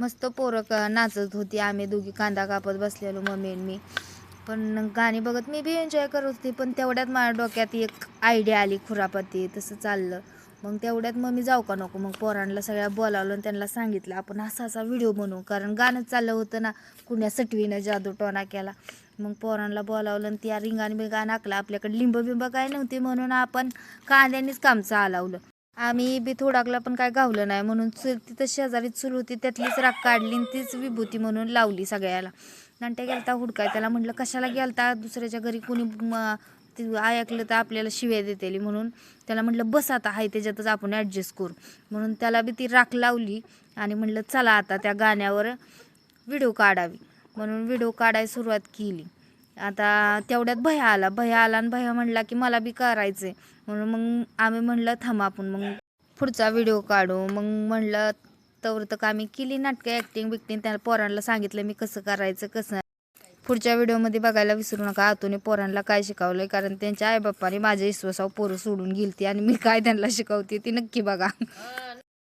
मस्त पोरं नाचत होती. आम्ही दोघी कांदा कापत बसलेलो, मम्मी आणि मी. पण गाणी बघत मी बी एन्जॉय करत होती. पण तेवढ्यात माझ्या डोक्यात एक आयडिया आली खुरापती. तसं चाललं. मग तेवढ्यात मग जाऊ का नको, मग पोरांना सगळ्या बोलावलं आणि त्यांना सांगितलं आपण असा असा व्हिडिओ बनवू. कारण गाणं चाललं होतं ना, कुण्या सटवीनं जादू टोना केला. मग पोरांना बोलावलं आणि त्या रिंगाण बिंगाण आखला. आपल्याकडे लिंब बिंब काय नव्हते म्हणून आपण कांद्यानेच काम चालवलं. आम्ही बी थोडाकला पण काय गावलं नाही म्हणून तिथं शेजारी चूल होती, त्यातलीच राख काढली आणि तीच विभूती म्हणून लावली सगळ्याला. नंतर गेलता हुडकाय. त्याला म्हटलं कशाला गेलता दुसऱ्याच्या घरी, कुणी ते ऐकलं तर आपल्याला शिव्या देतेली. म्हणून त्याला म्हटलं बस आता आहे त्याच्यातच आपण ॲडजस्ट करू. म्हणून त्याला बी ती राख लावली आणि म्हटलं चला आता त्या गाण्यावर व्हिडिओ काढावी. म्हणून व्हिडिओ काढायला सुरुवात केली. आता तेवढ्यात भैया आला आणि भैया म्हणला की मला बी करायचं आहे. म्हणून मग आम्ही म्हणलं थांबा आपण मग पुढचा व्हिडिओ काढू. मग म्हणलं तवर तर आम्ही केली नाटकं, ॲक्टिंग बिक्टिंग. त्या पोरांना सांगितलं मी कसं करायचं कसं. पुढच्या व्हिडिओमध्ये बघायला विसरू नका आतूने पोरांना काय शिकवलंय. कारण त्यांच्या आईबापाने माझ्या विश्वासावर पोरं सोडून गेलती आणि मी काय त्यांना शिकवते ती नक्की बघा.